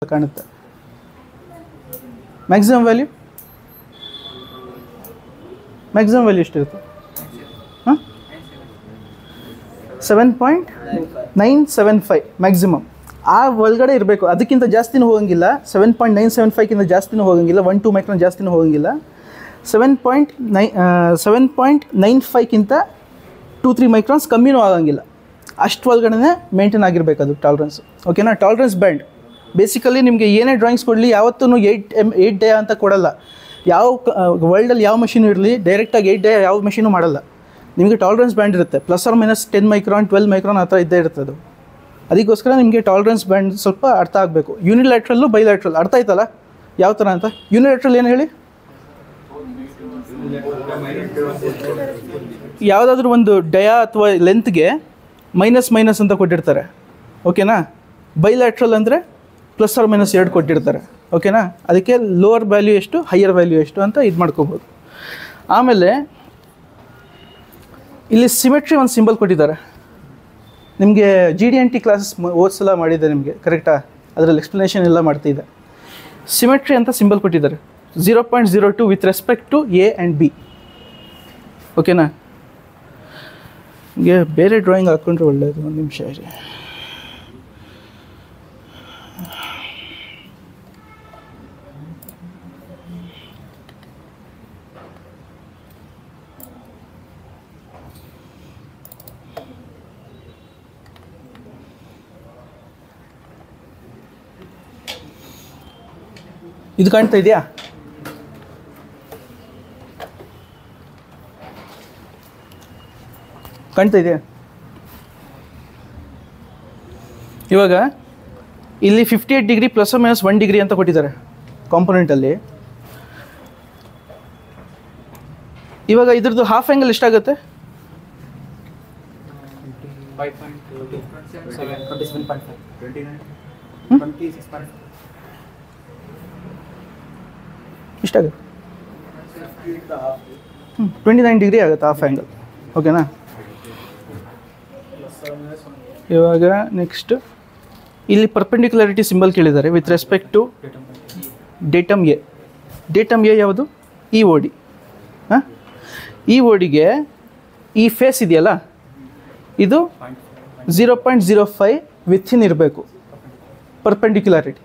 ಕಾಣುತ್ತೆ. Maximum value ಎಷ್ಟಿರುತ್ತೆ? 7.975 maximum. ಆ ಒಳಗಡೆ ಇರಬೇಕು, ಅದಕ್ಕಿಂತ ಜಾಸ್ತಿನೂ ಹೋಗಂಗಿಲ್ಲ. 7.975ಕ್ಕಿಂತ ಜಾಸ್ತಿನೂ ಹೋಗಂಗಿಲ್ಲ, 1-2 ಮೈಕ್ರಾನ್ ಜಾಸ್ತಿನೂ ಹೋಗಂಗಿಲ್ಲ. 7.95ಕ್ಕಿಂತ 2-3 ಮೈಕ್ರಾನ್ಸ್ ಕಮ್ಮಿನೂ ಆಗಂಗಿಲ್ಲ. ಅಷ್ಟು ಒಳಗಡೆ ಮೇಂಟೈನ್ ಆಗಿರಬೇಕು ಅದು ಟಾಲರೆನ್ಸ್. ಓಕೆನಾ? ಟಾಲರೆನ್ಸ್ ಬ್ಯಾಂಡ್ ಬೇಸಿಕಲಿ ನಿಮಗೆ ಏನೇ ಡ್ರಾಯಿಂಗ್ಸ್ ಕೊಡಲಿ ಯಾವತ್ತೂ 8 ಡೇ ಅಂತ ಕೊಡಲ್ಲ. ಯಾವ ವರ್ಲ್ಡಲ್ಲಿ ಯಾವ ಮಷೀನು ಇರಲಿ ಡೈರೆಕ್ಟಾಗಿ 8 ಡೇ ಯಾವ ಮಷೀನು ಮಾಡಲ್ಲ. ನಿಮಗೆ ಟಾಲರೆನ್ಸ್ ಬ್ಯಾಂಡ್ ಇರುತ್ತೆ, ±10 ಮೈಕ್ರಾನ್ 12 ಮೈಕ್ರಾನ್ ಆ ಥರ ಇದ್ದೇ ಇರುತ್ತೆ ಅದು. ಅದಕ್ಕೋಸ್ಕರ ನಿಮಗೆ ಟಾಲರೆನ್ಸ್ ಬ್ಯಾಂಡ್ ಸ್ವಲ್ಪ ಅರ್ಥ ಆಗಬೇಕು. ಯೂನಿಲ್ಯಾಟ್ರಲ್ಲು ಬೈಲ್ಯಾಟ್ರಲ್ ಅರ್ಥ ಆಯ್ತಲ್ಲ ಯಾವ ಥರ ಅಂತ? ಯೂನಿಲ್ಯಾಟ್ರಲ್ ಏನು ಹೇಳಿ? ಯಾವುದಾದ್ರೂ ಒಂದು ಡಯಾ ಅಥವಾ ಲೆಂತ್ಗೆ ಮೈನಸ್ ಅಂತ ಕೊಟ್ಟಿರ್ತಾರೆ. ಓಕೆನಾ? ಬೈಲ್ಯಾಟ್ರಲ್ ಅಂದರೆ ±2 ಕೊಟ್ಟಿರ್ತಾರೆ. ಓಕೆನಾ? ಅದಕ್ಕೆ ಲೋವರ್ ವ್ಯಾಲ್ಯೂ ಎಷ್ಟು, ಹೈಯರ್ ವ್ಯಾಲ್ಯೂ ಎಷ್ಟು ಅಂತ ಇದು ಮಾಡ್ಕೋಬೋದು. ಆಮೇಲೆ ಇಲ್ಲಿ ಸಿಮೆಟ್ರಿ ಒಂದು ಸಿಂಬಲ್ ಕೊಟ್ಟಿದ್ದಾರೆ. ನಿಮಗೆ GD&T ಕ್ಲಾಸಸ್ ಓದ್ಸಲ ಮಾಡಿದೆ ನಿಮಗೆ, ಕರೆಕ್ಟಾ? ಅದರಲ್ಲಿ ಎಕ್ಸ್ಪ್ಲನೇಷನ್ ಎಲ್ಲ ಮಾಡ್ತಿದ್ದೆ. ಸಿಮೆಟ್ರಿ ಅಂತ ಸಿಂಬಲ್ ಕೊಟ್ಟಿದ್ದಾರೆ 0.02 with respect to A and B. ಓಕೆನಾ? ನಿಮಗೆ ಬೇರೆ ಡ್ರಾಯಿಂಗ್ ಹಾಕ್ಕೊಂಡ್ರೆ ಒಳ್ಳೆಯದು. ಒಂದು ನಿಮಿಷ ಇರಿ. ಇದು ಕಾಣ್ತಾ ಇದೆಯಾ? ಕಾಣ್ತಾ ಇದೆಯಾ? ಇವಾಗ ಇಲ್ಲಿ 58 ಡಿಗ್ರಿ ±1 ಡಿಗ್ರಿ ಅಂತ ಕೊಟ್ಟಿದ್ದಾರೆ ಕಾಂಪೊನೆಂಟಲ್ಲಿ. ಇವಾಗ ಇದ್ರದ್ದು ಹಾಫ್ ಆ್ಯಂಗಲ್ ಎಷ್ಟಾಗುತ್ತೆ? 27.5 ಇಷ್ಟಾಗುತ್ತೆ. 29 ಡಿಗ್ರಿ ಆಗುತ್ತೆ ಹಾಫ್ ಆ್ಯಂಗಲ್. ಓಕೆನಾ? ಇವಾಗ ನೆಕ್ಸ್ಟ್ ಇಲ್ಲಿ ಪರ್ಪೆಂಡಿಕ್ಯುಲಾರಿಟಿ ಸಿಂಬಲ್ ಕೇಳಿದ್ದಾರೆ with respect to datum A. Datum A ಯಾವುದು? EOD. ಹಾಂ, EODಗೆ ಈ ಫೇಸ್ ಇದೆಯಲ್ಲ ಇದು 0.05 ವಿಥಿನ್ ಇರಬೇಕು ಪರ್ಪೆಂಡಿಕ್ಯುಲಾರಿಟಿ.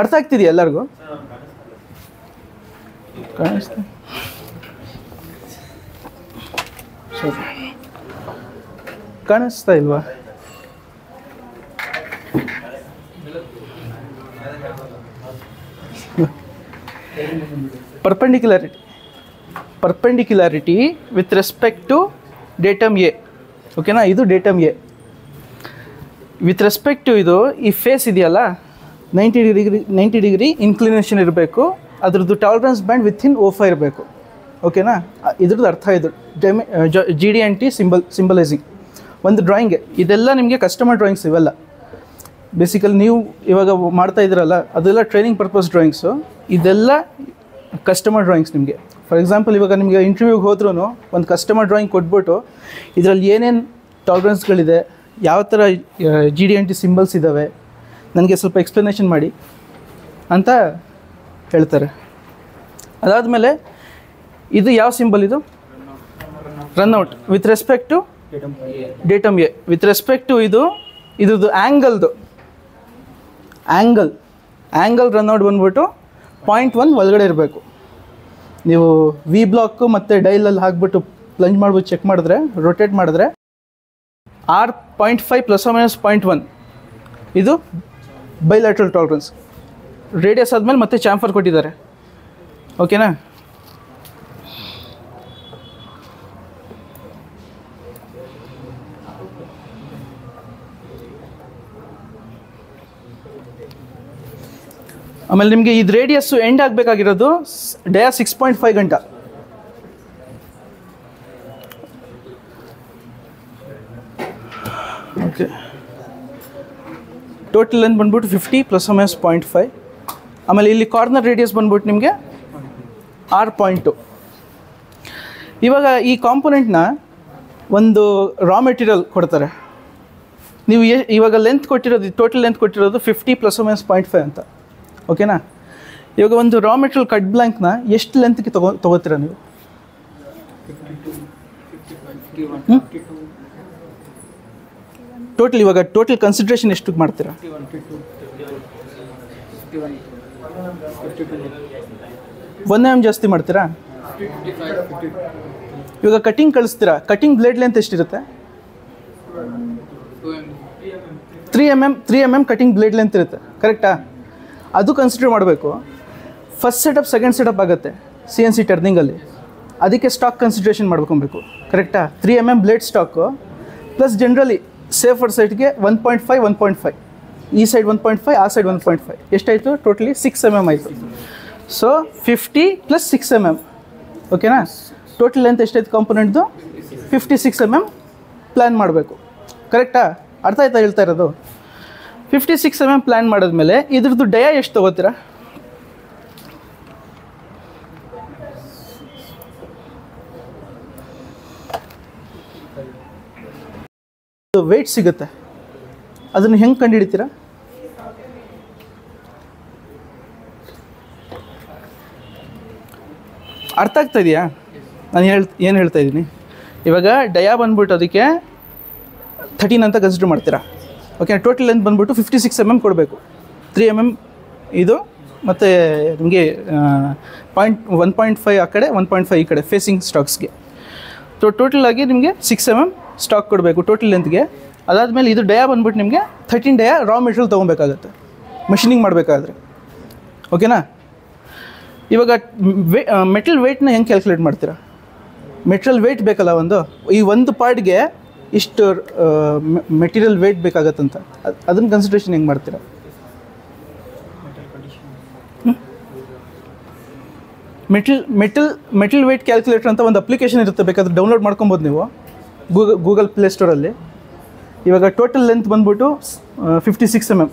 ಅರ್ಥ ಆಗ್ತಿದೆಯಾ ಎಲ್ಲರಿಗೂ? ಕಾಣಿಸ್ತಾ ಇಲ್ವಾ? Perpendicularity with respect to datum A. ಓಕೆನಾ? ಇದು datum A. With respect to ಇದು ಈ ಫೇಸ್ ಇದೆಯಲ್ಲ 90 ಡಿಗ್ರಿ ಇನ್ಕ್ಲಿನೇಷನ್ ಇರಬೇಕು. ಅದ್ರದ್ದು ಟಾಲರೆನ್ಸ್ ಬ್ಯಾಂಡ್ ವಿಥಿನ್ O5 ಇರಬೇಕು. ಓಕೆನಾ? ಇದ್ರದ್ದು ಅರ್ಥ ಇದು GD&T ಸಿಂಬಲೈಸಿಂಗ್ ಒಂದು ಡ್ರಾಯಿಂಗ್ಗೆ. ಇದೆಲ್ಲ ನಿಮಗೆ ಕಸ್ಟಮರ್ ಡ್ರಾಯಿಂಗ್ಸ್ ಇವೆಲ್ಲ. ಬೇಸಿಕಲಿ ನೀವು ಇವಾಗ ಮಾಡ್ತಾ ಇದ್ದೀರಲ್ಲ ಅದೆಲ್ಲ ಟ್ರೈನಿಂಗ್ ಪರ್ಪಸ್ ಡ್ರಾಯಿಂಗ್ಸು. ಇದೆಲ್ಲ ಕಸ್ಟಮರ್ ಡ್ರಾಯಿಂಗ್ಸ್ ನಿಮಗೆ. ಫಾರ್ ಎಕ್ಸಾಂಪಲ್ ಇವಾಗ ನಿಮಗೆ ಇಂಟರ್ವ್ಯೂಗೆ ಹೋದ್ರೂ ಒಂದು ಕಸ್ಟಮರ್ ಡ್ರಾಯಿಂಗ್ ಕೊಟ್ಬಿಟ್ಟು ಇದರಲ್ಲಿ ಏನೇನು ಟಾಲರೆನ್ಸ್ಗಳಿದೆ, ಯಾವ ಥರ GD&T ಸಿಂಬಲ್ಸ್ ಇದ್ದಾವೆ, ನನಗೆ ಸ್ವಲ್ಪ ಎಕ್ಸ್ಪ್ಲನೇಷನ್ ಮಾಡಿ ಅಂತ ಹೇಳ್ತಾರೆ. ಅದಾದಮೇಲೆ ಇದು ಯಾವ ಸಿಂಬಲ್? ಇದು runout with respect to datum A. With respect to ಇದ್ರದ್ದು ಆ್ಯಂಗಲ್ ರನ್ಔಟ್ ಬಂದ್ಬಿಟ್ಟು 0.1 ಒಳಗಡೆ ಇರಬೇಕು. ನೀವು V ಬ್ಲಾಕು ಮತ್ತು ಡೈಲಲ್ಲಿ ಹಾಕ್ಬಿಟ್ಟು ಪ್ಲಂಜ್ ಮಾಡ್ಬಿಟ್ಟು ಚೆಕ್ ಮಾಡಿದ್ರೆ, ರೊಟೇಟ್ ಮಾಡಿದ್ರೆ R.5 ±0.1 ಇದು ಬೈಲ್ಯಾಟ್ರಲ್ ಟಾಲರೆನ್ಸ್. ರೇಡಿಯಸ್ ಆದಮೇಲೆ ಮತ್ತೆ ಚಾಂಫರ್ ಕೊಟ್ಟಿದ್ದಾರೆ. ಓಕೆನಾ? ಆಮೇಲೆ ನಿಮಗೆ ಇದು ರೇಡಿಯಸ್ಸು ಎಂಡ್ ಆಗಬೇಕಾಗಿರೋದು ಡಯಾ 6.5 ಗಂಟ. ಓಕೆ, ಟೋಟಲ್ ಲೆಂತ್ ಬಂದ್ಬಿಟ್ಟು 50 ±0.5. ಆಮೇಲೆ ಇಲ್ಲಿ ಕಾರ್ನರ್ ರೇಡಿಯಸ್ ಬಂದ್ಬಿಟ್ಟು ನಿಮಗೆ R.2. ಇವಾಗ ಈ ಕಾಂಪೊನೆಂಟ್ನ ಒಂದು ರಾ ಮೆಟೀರಿಯಲ್ ಕೊಡ್ತಾರೆ. ನೀವು ಇವಾಗ ಲೆಂತ್ ಕೊಟ್ಟಿರೋದು ಟೋಟಲ್ ಲೆಂತ್ ಕೊಟ್ಟಿರೋದು 50 ± 0.5 ಅಂತ, ಓಕೆನಾ. ಇವಾಗ ಒಂದು ರಾ ಮೆಟೀರಿಯಲ್ ಕಟ್ ಬ್ಲ್ಯಾಂಕ್ನ ಎಷ್ಟು ಲೆಂತ್ಗೆ ತೊಗೋತೀರಾ ನೀವು? ಇವಾಗ ಟೋಟಲ್ ಕನ್ಸಿಡ್ರೇಷನ್ ಎಷ್ಟು ಮಾಡ್ತೀರಾ? 1 mm ಜಾಸ್ತಿ ಮಾಡ್ತೀರಾ? ಇವಾಗ ಕಟಿಂಗ್ ಕಳಿಸ್ತೀರಾ, ಕಟಿಂಗ್ ಬ್ಲೇಡ್ ಲೆಂತ್ ಎಷ್ಟಿರುತ್ತೆ? 3 mm ಕಟಿಂಗ್ ಬ್ಲೇಡ್ ಲೆಂತ್ ಇರುತ್ತೆ, ಕರೆಕ್ಟಾ? ಅದು ಕನ್ಸಿಡರ್ ಮಾಡಬೇಕು. ಫಸ್ಟ್ ಸೆಟಪ್ ಸೆಕೆಂಡ್ ಸೆಟಪ್ ಆಗುತ್ತೆ CNC ಟರ್ನಿಂಗಲ್ಲಿ, ಅದಕ್ಕೆ ಸ್ಟಾಕ್ ಕನ್ಸಿಡ್ರೇಷನ್ ಮಾಡ್ಕೊಬೇಕು, ಕರೆಕ್ಟಾ? 3 mm blade stock plus generally safer ಸೈಡ್ಗೆ 1.5 ಈ ಸೈಡ್ 1.5 ಆ ಸೈಡ್ 1.5 ಎಷ್ಟಾಯಿತು? ಟೋಟಲಿ 6 mm ಆಯಿತು. ಸೊ 50 + 6 mm, ಓಕೆನಾ? ಟೋಟಲ್ ಲೆಂತ್ ಎಷ್ಟಾಯ್ತು ಕಾಂಪೊನೆಂಟ್ದು? 56 mm ಪ್ಲ್ಯಾನ್ ಮಾಡಬೇಕು, ಕರೆಕ್ಟಾ? ಅರ್ಥ ಆಯ್ತಾ ಹೇಳ್ತಾ ಇರೋದು? 56 mm ಪ್ಲ್ಯಾನ್ ಮಾಡಿದ್ಮೇಲೆ ಇದ್ರದ್ದು ಡಯಾ ಎಷ್ಟು ತೊಗೋತೀರಾ? ವೆಯ್ಟ್ ಸಿಗುತ್ತೆ, ಅದನ್ನು ಹೆಂಗೆ ಕಂಡುಹಿಡಿತೀರಾ? ಅರ್ಥ ಆಗ್ತಾ ಇದೆಯಾ ನಾನು ಏನು ಹೇಳ್ತಾ ಇದ್ದೀನಿ? ಇವಾಗ ಡಯಾ ಬಂದ್ಬಿಟ್ಟು ಅದಕ್ಕೆ 13 ಅಂತ ಕನ್ಸಿಡರ್ ಮಾಡ್ತೀರಾ, ಓಕೆ. ಟೋಟಲ್ ಲೆಂತ್ ಬಂದ್ಬಿಟ್ಟು 56 mm ಕೊಡಬೇಕು. 3 mm ಇದು ಮತ್ತು ನಿಮಗೆ 1.5 ಆ ಕಡೆ 1.5 ಈ ಕಡೆ ಫೇಸಿಂಗ್ ಸ್ಟಾಕ್ಸ್ಗೆ. ಟೋಟಲ್ ಆಗಿ ನಿಮಗೆ 6 mm ಸ್ಟಾಕ್ ಕೊಡಬೇಕು ಟೋಟಲ್ ಲೆಂತ್ಗೆ. ಅದಾದಮೇಲೆ ಇದು ಡಯಾ ಬಂದ್ಬಿಟ್ಟು ನಿಮಗೆ 13 ಡಯಾ ರಾ ಮೆಟೀರಿಯಲ್ ತೊಗೊಬೇಕಾಗತ್ತೆ ಮಷಿನಿಂಗ್ ಮಾಡಬೇಕಾದ್ರೆ, ಓಕೆನಾ. ಇವಾಗ ಮೆಟಲ್ ವೆಯ್ಟ್ನ ಹೆಂಗೆ ಕ್ಯಾಲ್ಕುಲೇಟ್ ಮಾಡ್ತೀರಾ? ಮೆಟೀರಿಯಲ್ ವೆಯ್ಟ್ ಬೇಕಲ್ಲ, ಈ ಒಂದು ಪಾರ್ಟ್ಗೆ ಇಷ್ಟು ಮೆಟೀರಿಯಲ್ ವೆಯ್ಟ್ ಬೇಕಾಗತ್ತಂತ, ಅದನ್ನು ಕನ್ಸಿಡ್ರೇಷನ್ ಹೆಂಗೆ ಮಾಡ್ತೀರಾ? ಮೆಟಲ್ ವೆಯ್ಟ್ ಕ್ಯಾಲ್ಕುಲೇಟರ್ ಅಂತ ಒಂದು ಅಪ್ಲಿಕೇಶನ್ ಇರುತ್ತೆ, ಬೇಕಾದ್ರೆ ಡೌನ್ಲೋಡ್ ಮಾಡ್ಕೊಬೋದು ನೀವು ಗೂಗಲ್ ಪ್ಲೇಸ್ಟೋರಲ್ಲಿ. ಇವಾಗ ಟೋಟಲ್ ಲೆಂತ್ ಬಂದ್ಬಿಟ್ಟು 56 mm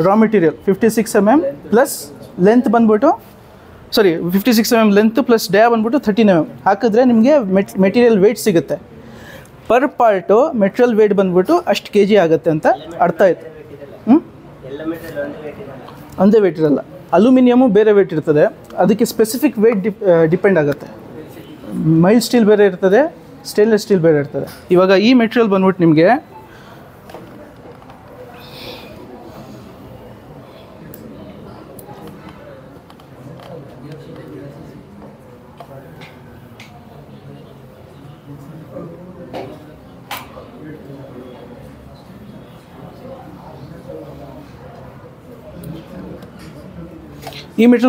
raw material, 56 mm plus length ಬಂದ್ಬಿಟ್ಟು 56 mm ಲೆಂತ್ ಪ್ಲಸ್ ಡಯಾ ಬಂದ್ಬಿಟ್ಟು 13 mm ಹಾಕಿದ್ರೆ ನಿಮಗೆ ಮೆಟೀರಿಯಲ್ ವೆಯ್ಟ್ ಸಿಗುತ್ತೆ. ಪರ್ ಪಾರ್ಟು ಮೆಟೀರಿಯಲ್ ವೆಯ್ಟ್ ಬಂದ್ಬಿಟ್ಟು ಅಷ್ಟು kg ಆಗುತ್ತೆ ಅಂತ ಅರ್ಥ ಆಯ್ತು. ಒಂದೇ ವೆಯ್ಟ್ ಇರಲ್ಲ, ಅಲ್ಯೂಮಿನಿಯಮು ಬೇರೆ ವೆಯ್ಟ್ ಇರ್ತದೆ, ಅದಕ್ಕೆ ಸ್ಪೆಸಿಫಿಕ್ ವೆಯ್ಟ್ ಡಿಪೆಂಡ್ ಆಗುತ್ತೆ. ಮೈಲ್ಡ್ ಸ್ಟೀಲ್ ಬೇರೆ ಇರ್ತದೆ, ಸ್ಟೇನ್ಲೆಸ್ ಸ್ಟೀಲ್ ಬೇರೆ ಇರ್ತದೆ. ಇವಾಗ ಈ ಮೆಟೀರಿಯಲ್ ಬಂದ್ಬಿಟ್ಟು ನಿಮಗೆ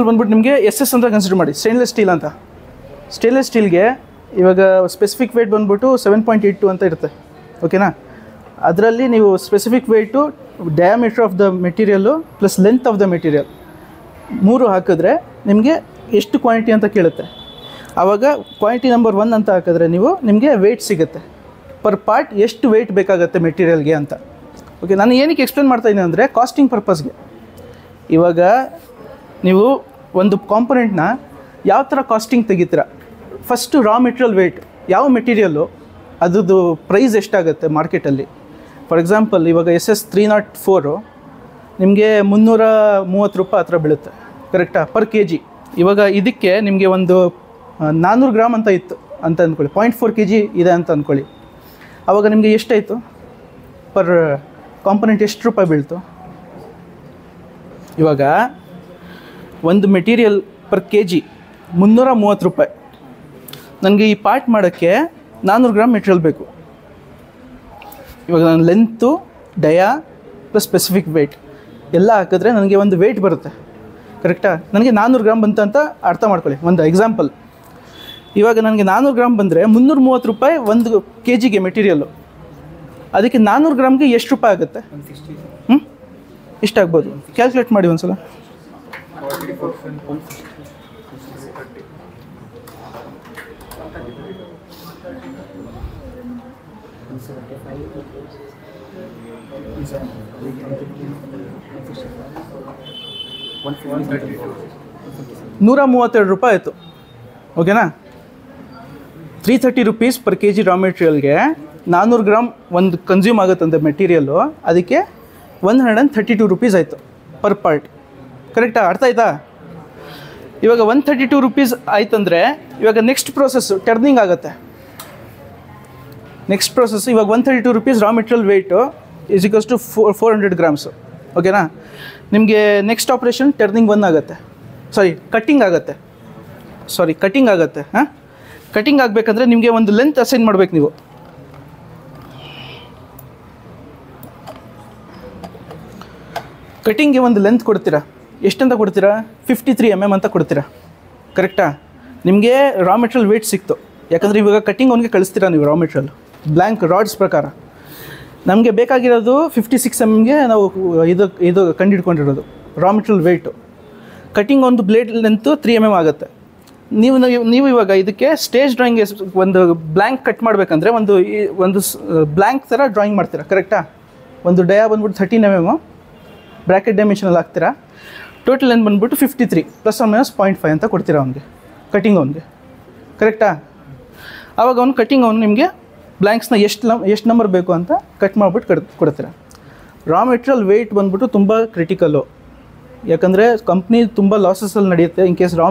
ಬಂದ್ಬಿಟ್ಟು ನಿಮಗೆ SS ಅಂತ ಕನ್ಸಿಡರ್ ಮಾಡಿ, ಸ್ಟೇನ್ಲೆಸ್ ಸ್ಟೀಲ್ ಅಂತ. ಸ್ಟೇನ್ಲೆಸ್ ಸ್ಟೀಲ್ಗೆ ಇವಾಗ ಸ್ಪೆಸಿಫಿಕ್ ವೆಯ್ಟ್ ಬಂದ್ಬಿಟ್ಟು 7.82 ಅಂತ ಇರುತ್ತೆ, ಓಕೆನಾ. ಅದರಲ್ಲಿ ನೀವು specific weight, diameter of the material plus length of the material 3 ಹಾಕಿದ್ರೆ ನಿಮಗೆ ಎಷ್ಟು ಕ್ವಾಂಟಿಟಿ ಅಂತ ಕೇಳುತ್ತೆ. ಆವಾಗ ಕ್ವಾಂಟಿಟಿ ನಂಬರ್ 1 ಅಂತ ಹಾಕಿದ್ರೆ ನಿಮಗೆ ವೆಯ್ಟ್ ಸಿಗುತ್ತೆ, ಪರ್ ಪಾರ್ಟ್ ಎಷ್ಟು ವೆಯ್ಟ್ ಬೇಕಾಗುತ್ತೆ ಮೆಟೀರಿಯಲ್ಗೆ ಅಂತ, ಓಕೆ. ನಾನು ಏನಕ್ಕೆ ಎಕ್ಸ್ಪ್ಲೇನ್ ಮಾಡ್ತಾಯಿದ್ದೀನಿ ಅಂದರೆ ಕಾಸ್ಟಿಂಗ್ ಪರ್ಪಸ್ಗೆ. ಇವಾಗ ನೀವು ಒಂದು ಕಾಂಪೊನೆಂಟ್ನ ಯಾವ ಥರ ಕಾಸ್ಟಿಂಗ್ ತೆಗಿತೀರಾ? ಫಸ್ಟು ರಾ ಮೆಟೀರಿಯಲ್ ವೆಯ್ಟ್, ಯಾವ ಮೆಟೀರಿಯಲ್ಲು ಅದ್ರದ್ದು ಪ್ರೈಸ್ ಎಷ್ಟಾಗುತ್ತೆ ಮಾರ್ಕೆಟಲ್ಲಿ. ಫಾರ್ ಎಕ್ಸಾಂಪಲ್ ಇವಾಗ SS 304 ನಿಮಗೆ 330 ರೂಪಾಯಿ ಹತ್ರ ಬೀಳುತ್ತೆ, ಕರೆಕ್ಟಾ, ಪರ್ kg. ಇವಾಗ ಇದಕ್ಕೆ ನಿಮಗೆ ಒಂದು 400 ಗ್ರಾಮ್ ಅಂತ ಇತ್ತು ಅಂತ ಅಂದ್ಕೊಳ್ಳಿ, 0.4 kg ಇದೆ ಅಂತ ಅಂದ್ಕೊಳ್ಳಿ. ಆವಾಗ ನಿಮಗೆ ಎಷ್ಟಾಯಿತು ಪರ್ ಕಾಂಪೊನೆಂಟ್, ಎಷ್ಟು ರೂಪಾಯಿ ಬೀಳ್ತು? ಇವಾಗ ಒಂದು ಮೆಟೀರಿಯಲ್ ಪರ್ kg 330 ರೂಪಾಯಿ. ನನಗೆ ಈ ಪಾರ್ಟ್ ಮಾಡೋಕ್ಕೆ 400 ಗ್ರಾಮ್ ಮೆಟೀರಿಯಲ್ ಬೇಕು. ಇವಾಗ ನಾನು length, dia plus specific weight ಎಲ್ಲ ಹಾಕಿದ್ರೆ ನನಗೆ ಒಂದು ವೆಯ್ಟ್ ಬರುತ್ತೆ, ಕರೆಕ್ಟಾ. ನನಗೆ 400 ಗ್ರಾಮ್ ಬಂತು ಅಂತ ಅರ್ಥ ಮಾಡ್ಕೊಳ್ಳಿ, ಒಂದು ಎಕ್ಸಾಂಪಲ್. ಇವಾಗ ನನಗೆ 400 ಗ್ರಾಮ್ ಬಂದರೆ 330 ರೂಪಾಯಿ ಒಂದು kgಗೆ ಮೆಟೀರಿಯಲ್ಲು. ಅದಕ್ಕೆ 400 ಗ್ರಾಮ್ಗೆ ಎಷ್ಟು ರೂಪಾಯಿ ಆಗುತ್ತೆ? ಇಷ್ಟಾಗ್ಬೋದು, ಕ್ಯಾಲ್ಕುಲೇಟ್ ಮಾಡಿ ಒಂದು ಸಲ. $132 ರೂಪಾಯಿ ಆಯಿತು, ಓಕೆನಾ. 330 rupees per kg ರಾ ಮೆಟೀರಿಯಲ್ಗೆ 400 ಗ್ರಾಮ್ ಒಂದು ಕನ್ಸ್ಯೂಮ್ ಆಗುತ್ತಂತೆ ಮೆಟೀರಿಯಲ್ಲು, ಅದಕ್ಕೆ 132 ರೂಪೀಸ್ ಆಯಿತು ಪರ್ ಪಾರ್ಟ್. ಕರೆಕ್ಟಾ? ಅರ್ಥ ಆಯ್ತಾ? ಇವಾಗ 132 ರೂಪೀಸ್ ಆಯ್ತಂದರೆ ಇವಾಗ ನೆಕ್ಸ್ಟ್ ಪ್ರೋಸೆಸ್ಸು ಟರ್ನಿಂಗ್ ಆಗುತ್ತೆ. ನೆಕ್ಸ್ಟ್ ಪ್ರೋಸೆಸ್ ಇವಾಗ 132 rupees raw material weight is equals to 400 grams. ಓಕೆನಾ? ನಿಮಗೆ ನೆಕ್ಸ್ಟ್ ಆಪ್ರೇಷನ್ ಟರ್ನಿಂಗ್ 1 ಆಗುತ್ತೆ, ಕಟ್ಟಿಂಗ್ ಆಗುತ್ತೆ. ಹಾಂ, ಕಟ್ಟಿಂಗ್ ಆಗಬೇಕಂದ್ರೆ ನಿಮಗೆ ಒಂದು ಲೆಂತ್ ಅಸೈನ್ ಮಾಡಬೇಕು. ನೀವು ಕಟ್ಟಿಂಗ್ಗೆ ಒಂದು ಲೆಂತ್ ಕೊಡ್ತೀರಾ. ಎಷ್ಟಂತ ಕೊಡ್ತೀರಾ? 53 mm ಅಂತ ಕೊಡ್ತೀರಾ. ಕರೆಕ್ಟಾ? ನಿಮಗೆ ರಾ ಮೆಟೀರಿಯಲ್ ವೇಟ್ ಸಿಕ್ತು, ಯಾಕಂದರೆ ಇವಾಗ ಕಟ್ಟಿಂಗ್ ಅವನಿಗೆ ಕಳಿಸ್ತೀರಾ ನೀವು ರಾ ಮೆಟೀರಿಯಲ್ ಬ್ಲ್ಯಾಂಕ್ ರಾಡ್ಸ್ ಪ್ರಕಾರ. ನಮಗೆ ಬೇಕಾಗಿರೋದು 56 mm ನಾವು ಇದು ಕಂಡುಹಿಡ್ಕೊಂಡಿರೋದು ರಾ ಮೆಟೀರಿಯಲ್ ವೆಯ್ಟು. ಕಟ್ಟಿಂಗ್ ಒಂದು ಬ್ಲೇಡ್ ಲೆಂತು 3 mm ಆಗುತ್ತೆ. ನೀವು ಇವಾಗ ಇದಕ್ಕೆ ಸ್ಟೇಜ್ ಡ್ರಾಯಿಂಗ್ಗೆ ಒಂದು ಬ್ಲ್ಯಾಂಕ್ ಕಟ್ ಮಾಡಬೇಕಂದ್ರೆ ಒಂದು ಬ್ಲ್ಯಾಂಕ್ ಥರ ಡ್ರಾಯಿಂಗ್ ಮಾಡ್ತೀರಾ. ಕರೆಕ್ಟಾ? ಒಂದು ಡಯಾ ಬಂದ್ಬಿಟ್ಟು 13 mm ಬ್ರ್ಯಾಕೆಟ್ ಡೈಮೆನ್ಷನಲ್ಲಿ ಹಾಕ್ತೀರಾ. ಟೋಟಲ್ ಲೆಂತ್ ಬಂದ್ಬಿಟ್ಟು 53 ± 0.5 ಅಂತ ಕೊಡ್ತೀರಾ ಅವನಿಗೆ, ಕಟ್ಟಿಂಗ್ ಅವನಿಗೆ. ಕರೆಕ್ಟಾ? ಆವಾಗ ಕಟ್ಟಿಂಗ್ ನಿಮಗೆ ಬ್ಲ್ಯಾಂಕ್ಸ್ನ ಎಷ್ಟು ನಂಬರ್ ಬೇಕು ಅಂತ ಕಟ್ ಮಾಡಿಬಿಟ್ಟು ಕೊಡ್ತೀರಾ. ರಾ ಮೆಟೀರಿಯಲ್ ವೆಯ್ಟ್ ಬಂದ್ಬಿಟ್ಟು ತುಂಬ ಕ್ರಿಟಿಕಲ್ಲು, ಯಾಕಂದರೆ ಕಂಪ್ನಿ ತುಂಬ ಲಾಸಸ್ಸಲ್ಲಿ ನಡೆಯುತ್ತೆ ಇನ್ ಕೇಸ್ ರಾ